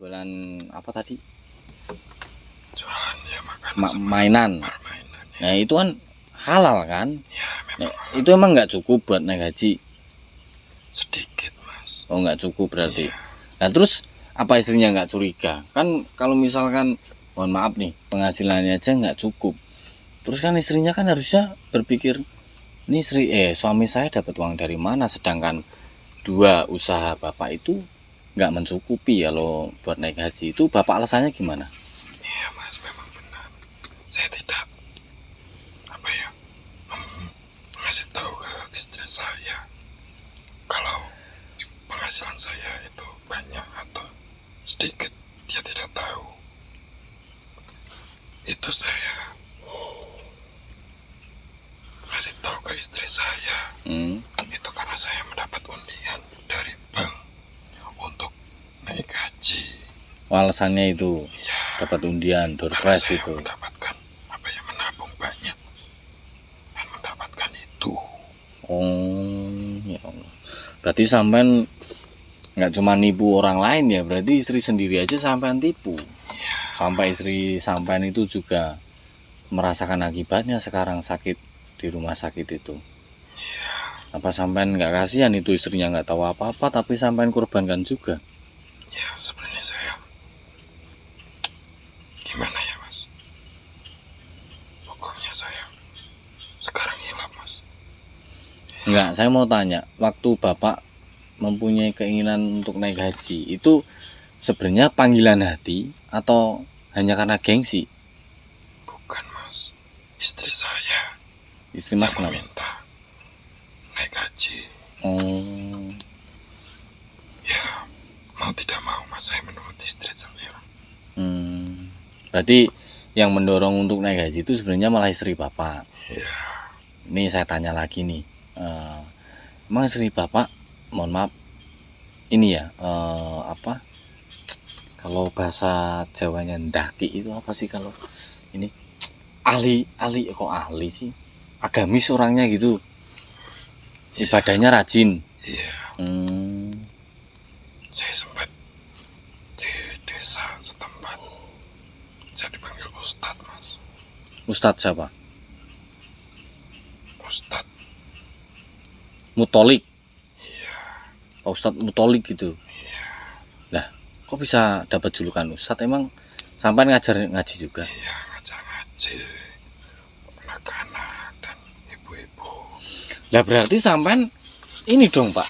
jualan apa tadi? Jualan ya makanan Mainan. permainan. Nah itu kan halal kan? Ya Nah, memang halal. itu emang nggak cukup buat naik haji? Sedikit mas. Oh nggak cukup berarti. Iya. Nah terus apa istrinya nggak curiga? Kan kalau misalkan mohon maaf nih penghasilannya aja nggak cukup, terus kan istrinya kan harusnya berpikir ini suami saya dapat uang dari mana, sedangkan dua usaha bapak itu nggak mencukupi ya lo buat naik haji. Itu bapak alasannya gimana? Iya mas, memang benar. Saya tidak ngasih tahu ke istri saya kalau penghasilan saya itu banyak atau sedikit. Dia tidak tahu. Itu saya ngasih tahu ke istri saya. Itu karena saya mendapat undian dari bank untuk naik haji. Alasannya itu Ya, dapat undian door karena prize saya itu. mendapatkan menabung banyak dan mendapatkan itu. Oh ya Allah. Berarti sampean nggak cuma nipu orang lain ya, berarti istri sendiri aja sampean tipu. Ya, Sampai istri sampean itu juga merasakan akibatnya sekarang sakit di rumah sakit itu. ya, Apa sampean nggak kasihan itu istrinya nggak tahu apa-apa tapi sampean korbankan juga? ya sebenarnya saya gimana ya mas? Pokoknya saya sekarang hilang mas. Enggak, saya mau tanya, waktu bapak mempunyai keinginan untuk naik haji itu sebenarnya panggilan hati atau hanya karena gengsi? Bukan mas, istri saya Istri mas yang kenapa? meminta naik haji. Oh, Ya mau tidak mau mas, saya menuruti istri saya. berarti yang mendorong untuk naik haji itu sebenarnya malah istri bapak. Ya, Ini saya tanya lagi nih, emang istri bapak, mohon maaf, ini ya apa? Kalau bahasa Jawanya ndaki itu apa sih kalau ini? Ahli kok ahli sih? Agamis orangnya gitu. Ibadahnya rajin. iya. Saya sempat di desa setempat saya dipanggil Ustadz mas. Ustadz siapa? Ustadz. Mutolik. Iya. Pak Ustadz Mutolik gitu. Iya. Lah, kok bisa dapat julukan Ustadz? Emang sampai ngajar ngaji juga? Iya, ngajar ngaji anak-anak dan ibu-ibu. Lah berarti sampean ini dong Pak,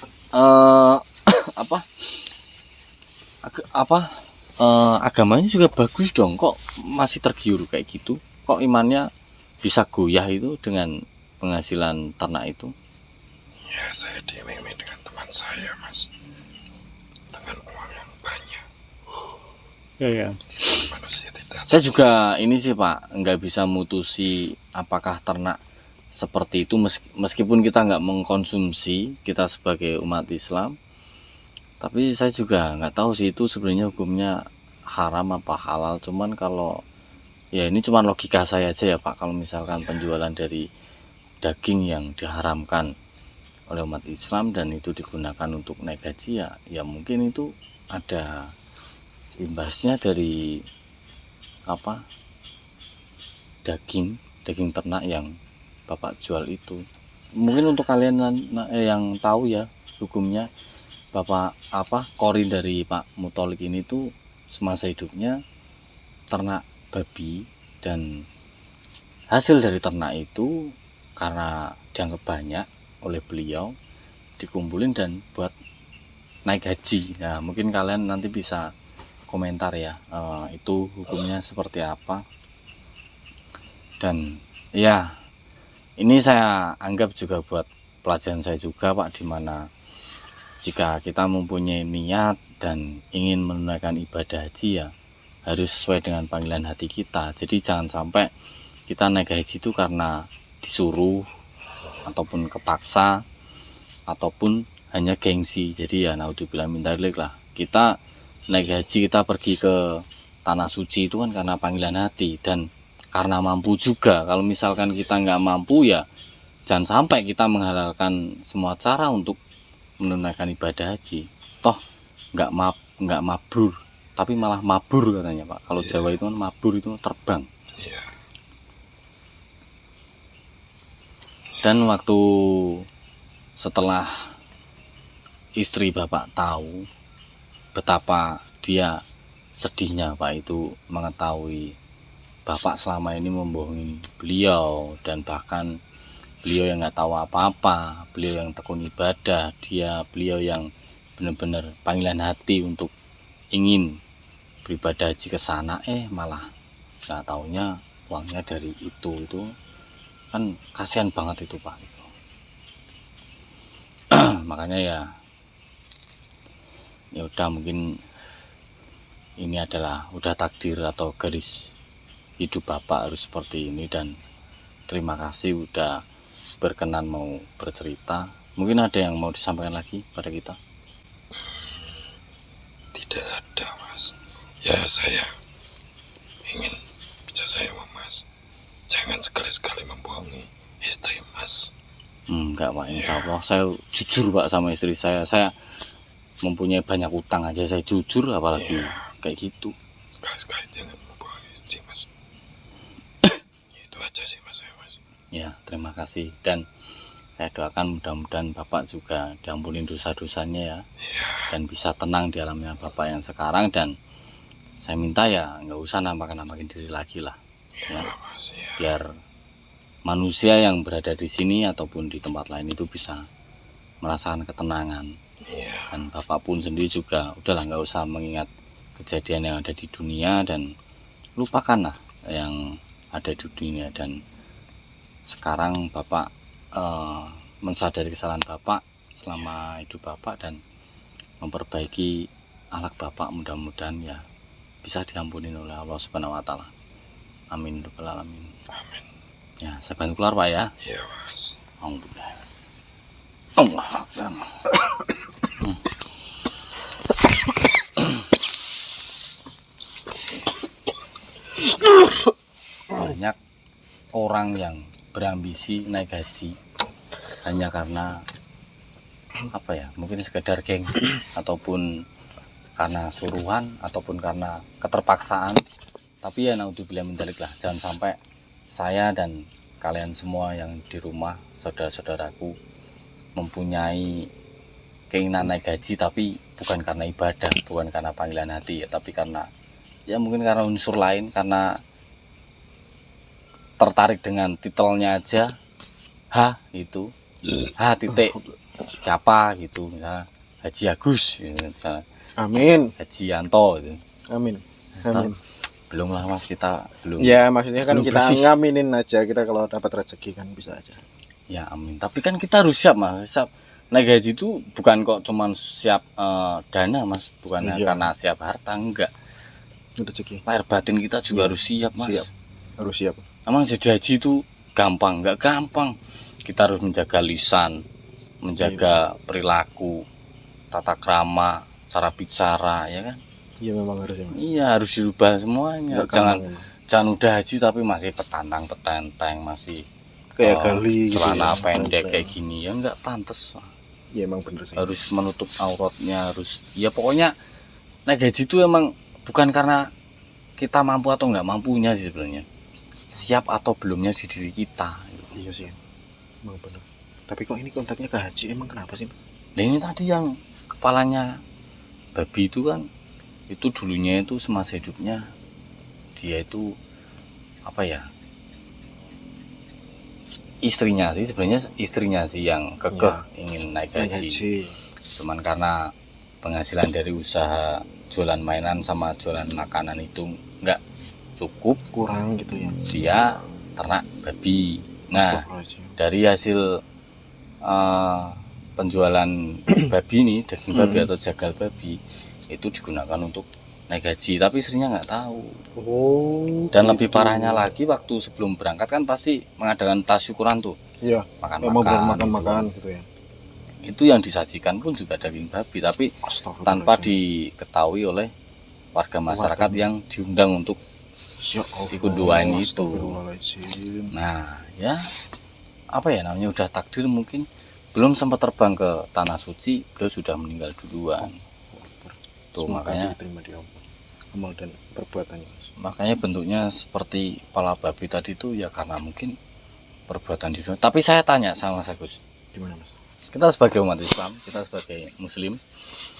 agamanya juga bagus dong, kok masih tergiur kayak gitu? Kok imannya bisa goyah itu dengan penghasilan ternak itu? Ya, saya diiming-iming dengan teman saya mas, dengan uang yang banyak. Ya. Manusia tidak. Saya juga ini sih Pak, nggak bisa mutusi apakah ternak seperti itu, meskipun kita nggak mengkonsumsi, kita sebagai umat Islam, tapi saya juga nggak tahu sih itu sebenarnya hukumnya haram apa halal. Cuman kalau ya ini cuman logika saya aja ya Pak, kalau misalkan penjualan dari daging yang diharamkan oleh umat Islam dan itu digunakan untuk naik haji, ya mungkin itu ada imbasnya dari apa, daging ternak yang bapak jual itu. Mungkin untuk kalian yang tahu ya hukumnya, bapak kori dari Pak Mutolik ini tuh semasa hidupnya ternak babi, dan hasil dari ternak itu karena dianggap banyak oleh beliau dikumpulin dan buat naik haji. Nah mungkin kalian nanti bisa komentar ya, itu hukumnya seperti apa. Dan ya ini saya anggap juga buat pelajaran saya juga Pak, dimana jika kita mempunyai niat dan ingin menunaikan ibadah haji ya harus sesuai dengan panggilan hati kita. Jadi jangan sampai kita naik haji itu karena disuruh ataupun kepaksa ataupun hanya gengsi. Jadi ya naudzubillah min dzalik lah, kita naik haji, kita pergi ke tanah suci itu kan karena panggilan hati dan karena mampu juga. Kalau misalkan kita nggak mampu ya jangan sampai kita menghalalkan semua cara untuk menunaikan ibadah haji. Toh nggak mabrur tapi malah mabur katanya Pak. Kalau Iya. Jawa itu kan mabur itu terbang. Iya. Dan waktu setelah istri Bapak tahu betapa dia sedihnya Pak itu mengetahui Bapak selama ini membohongi beliau, dan bahkan beliau yang nggak tahu apa-apa, beliau yang tekun ibadah, beliau yang benar-benar panggilan hati untuk ingin beribadah haji ke sana, malah nggak taunya uangnya dari itu kan kasihan banget itu Pak itu. Makanya ya udah, mungkin ini adalah udah takdir atau garis hidup Bapak harus seperti ini, dan terima kasih udah berkenan mau bercerita. Mungkin ada yang mau disampaikan lagi pada kita? Tidak ada Mas. Ya saya ingin bicara saya sama Mas, jangan sekali-sekali membohongi istri Mas. Enggak Pak, insya Allah saya jujur Pak sama istri saya mempunyai banyak utang aja saya jujur, apalagi kayak gitu. Sekali-sekali jangan membohongi istri Mas. Itu aja sih Mas. Ya, terima kasih, dan saya doakan mudah-mudahan Bapak juga diampuni dosa-dosanya ya, dan bisa tenang di alamnya Bapak yang sekarang. Dan saya minta ya nggak usah nambah-nambahin diri lagi lah ya, biar manusia yang berada di sini ataupun di tempat lain itu bisa merasakan ketenangan. Dan Bapak pun sendiri juga udahlah, nggak usah mengingat kejadian yang ada di dunia, dan lupakanlah yang ada di dunia. Dan sekarang Bapak mensadari kesalahan Bapak selama hidup Bapak dan memperbaiki akhlak Bapak, mudah-mudahan ya bisa diampuni oleh Allah Subhanahu wa taala. Amin rabbal alamin. Amin. Ya, saya bantu keluar Pak ya. Iya Mas. Alhamdulillah. Allah Akbar. Banyak orang yang berambisi naik haji hanya karena apa ya, mungkin sekedar gengsi ataupun karena suruhan ataupun karena keterpaksaan. Tapi ya naudzubillah min dzalik lah, jangan sampai saya dan kalian semua yang di rumah, saudara-saudaraku, mempunyai keinginan naik haji tapi bukan karena ibadah, bukan karena panggilan hati ya, tapi karena ya mungkin karena unsur lain, karena tertarik dengan titelnya aja, itu titik siapa gitu, misalnya Haji Agus gitu, misalnya Amin. Haji Yanto gitu. Amin. Atau, Amin. belum lah Mas, kita belum. Ya maksudnya kan belum kita bersih. ngaminin aja, kita kalau dapat rezeki kan bisa aja. Ya amin. Tapi kan kita harus siap Mas, siap. Naik haji itu bukan kok cuman siap dana Mas, bukan Iya. karena siap harta, enggak. Rezeki Lahir batin kita juga Iya. harus siap Mas. Siap. Harus siap. Emang jadi haji itu gampang? Enggak gampang. Kita harus menjaga lisan, menjaga perilaku, tata krama, cara bicara, ya kan? Iya memang harus ya Mas. Iya, harus dirubah semuanya. Nggak Jangan gampang, emang. jangan udah haji tapi masih petantang-petenteng, masih Kayak gali gitu celana ya. pendek kayak gini, ya enggak pantas. Iya emang bener sih. Harus menutup auratnya, harus ya pokoknya naik haji itu emang bukan karena kita mampu atau nggak mampunya sih sebenarnya, siap atau belumnya di diri kita. Iya sih. Emang bener. Tapi kok ini kontaknya ke haji, emang kenapa sih? Nah ini tadi yang kepalanya babi itu kan, itu dulunya itu semasa hidupnya dia itu apa ya, istrinya sih sebenarnya, istrinya sih yang kekeh ingin naik Naik haji. haji. Cuman karena penghasilan dari usaha jualan mainan sama jualan makanan itu nggak cukup, Kurang gitu ya. dia ternak babi. Nah, Astagfirullahaladzim. dari hasil penjualan babi ini, daging babi atau jagal babi, itu digunakan untuk naik haji, tapi istrinya nggak tahu. Oh. Dan lebih gitu. parahnya lagi, waktu sebelum berangkat kan pasti mengadakan tasyukuran tuh, Iya. Emang makan-makan bener makan-makan gitu ya. itu yang disajikan pun juga daging babi, tapi tanpa diketahui oleh warga masyarakat yang diundang untuk Ya Allah, ikut doain itu. Astagfirullahaladzim. Nah ya apa ya namanya, udah takdir, mungkin belum sempat terbang ke tanah suci, beliau sudah meninggal duluan. Tuh Semoga makanya diterima di Allah. amal dan perbuatannya, Mas. Makanya bentuknya seperti kepala babi tadi itu ya karena mungkin perbuatan di dunia. Tapi saya tanya sama Mas Agus, Gimana, Mas? kita sebagai umat Islam, kita sebagai muslim,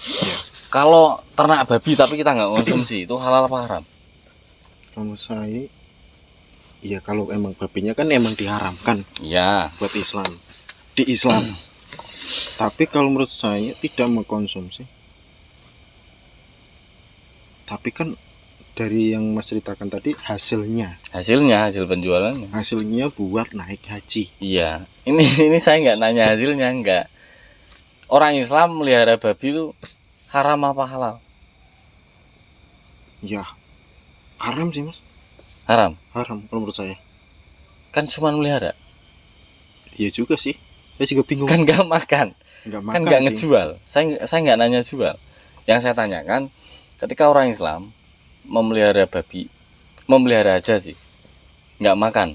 Iya. kalau ternak babi tapi kita nggak konsumsi, itu halal apa haram? Kalau saya, iya kalau emang babinya kan emang diharamkan Ya, buat Islam, di Islam. Tapi kalau menurut saya tidak mengkonsumsi. Tapi kan dari yang Mas ceritakan tadi hasilnya hasil penjualannya. buat naik haji. Iya, ini saya nggak nanya hasilnya, nggak. Orang Islam melihara babi itu haram apa halal? Ya haram sih, Mas. Haram. Haram kalau menurut saya. Kan cuma melihara, Iya juga sih. Saya juga bingung. kan nggak makan, Nggak kan makan nggak sih. ngejual. Saya nggak nanya jual. Yang saya tanyakan, ketika orang Islam memelihara babi, memelihara aja sih, nggak makan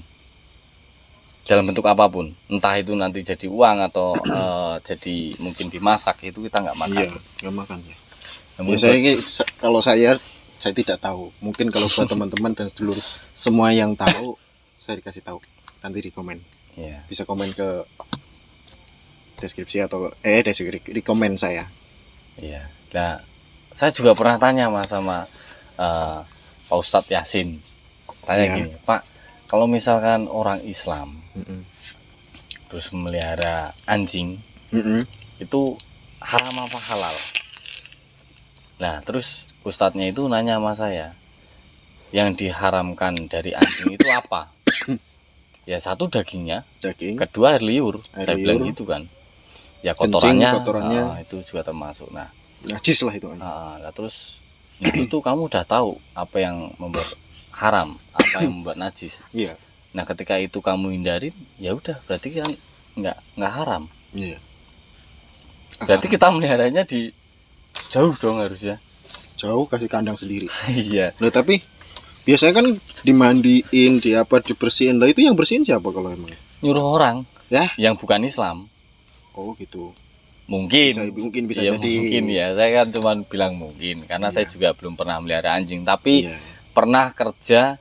dalam bentuk apapun, entah itu nanti jadi uang atau jadi mungkin dimasak, itu kita nggak makan. Iya, nggak makan ya. Namun Ya, kalau saya tidak tahu. Mungkin kalau buat teman-teman dan seluruh semua yang tahu, saya dikasih tahu. Nanti di komen. iya. Bisa komen ke deskripsi atau di komen saya. Iya. Nah, saya juga pernah tanya Mas sama Pak Ustadz Yasin. Tanya Iya. gini, Pak, kalau misalkan orang Islam Mm-mm. terus memelihara anjing, Mm-mm. itu haram apa halal? Nah, terus Ustadznya itu nanya sama saya, yang diharamkan dari anjing itu apa? Ya satu dagingnya, Daging, kedua air liur. Air Saya bilang liur. gitu kan. Ya Kencing, kotorannya, kotorannya. itu juga termasuk. Nah, najis lah itu. nah, terus nah, itu kamu udah tahu apa yang membuat haram, apa yang membuat najis. Iya. Nah, ketika itu kamu hindarin, ya udah berarti kan nggak haram. Iya. Berarti kita meliharanya di jauh dong harusnya. jauh kasih kandang sendiri. Iya. Nah, tapi biasanya kan dimandiin, dibersihin. Lah itu yang bersihin siapa kalau emang? Nyuruh orang Ya? yang bukan Islam. Oh gitu. Mungkin. Mungkin bisa Iya, jadi. mungkin ya. Saya kan cuma bilang mungkin karena saya juga belum pernah melihara anjing, tapi Iya. pernah kerja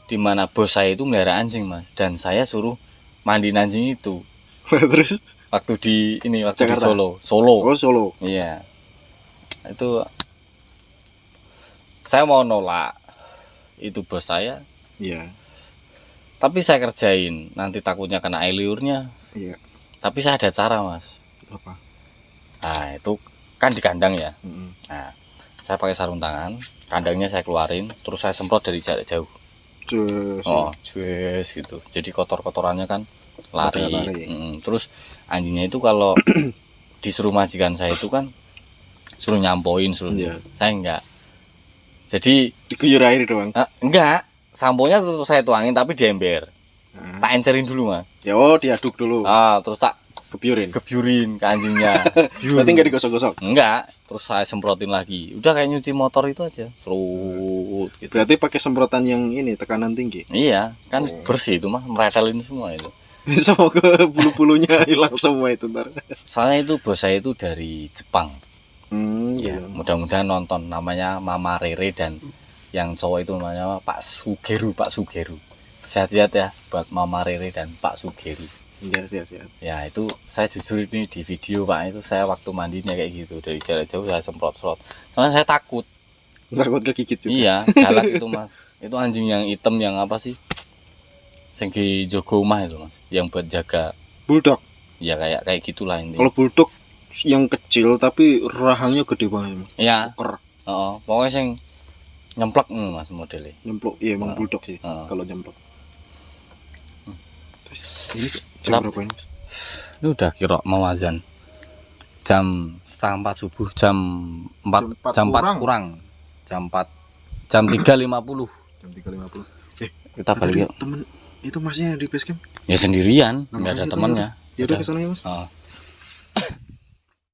di mana bos saya itu melihara anjing, Mas, dan saya suruh mandiin anjing itu Terus waktu di Jakarta? Solo. oh Solo. Iya. Itu saya mau nolak itu bos saya, Iya. tapi saya kerjain, nanti takutnya kena air liurnya. Iya. Tapi saya ada cara, Mas. Apa? Nah, itu kan di kandang ya. Mm-mm. Nah, saya pakai sarung tangan, kandangnya saya keluarin, terus saya semprot dari jarak jauh. Terus, Oh, cues gitu. Jadi kotor-kotorannya kan lari. Lari. Terus anjingnya itu kalau disuruh majikan saya itu kan suruh nyampoin, suruh. Iya. Saya enggak. Jadi diguyur air doang. enggak, samponya tetap saya tuangin tapi di ember. Nah. Tak encerin dulu, Mas. Ya diaduk dulu. Terus tak Kebiurin. gebyurin ke anjingnya. Berarti nggak digosok-gosok. Enggak, terus saya semprotin lagi. Udah kayak nyuci motor itu aja. Serut gitu. Berarti pakai semprotan yang ini tekanan tinggi. Iya, kan Oh. bersih itu mah, meretelin semua itu. Semoga bulu-bulunya hilang semua itu ntar. Soalnya itu bos saya itu dari Jepang. Ya. Mudah-mudahan nonton, namanya Mama Rere, dan yang cowok itu namanya Pak Sugeru. Sehat-sehat ya buat Mama Rere dan Pak Sugeru. Iya, siap. Ya itu saya jujur ini di video Pak, itu saya waktu mandinya kayak gitu, dari jarak jauh saya semprot-semprot. Soalnya saya takut. Takut kegigit juga. Iya, galak itu, Mas. Itu anjing yang hitam yang apa sih? Sing di jogo omah itu, Mas. Yang buat jaga. Bulldog. Ya kayak gitulah ini. Kalau bulldog yang kecil tapi rahangnya gede banget. Iya. Poker. Pokoknya sing nyemplak Mas modelnya. Nyemplok. Iya, emang bulldog sih. Heeh. Kalau nyemplok. Ini jam Kenapa? berapa ini? Ini udah kira mau azan. Jam 3:30 subuh, jam 4 Jam 4 kurang. Jam 3:50. Jam 3.50. Kita balik yuk. Temen itu masnya di base camp? Ya sendirian, Nah, nggak ada makanya temannya. Ya udah ke sana ya, Mas. Oh.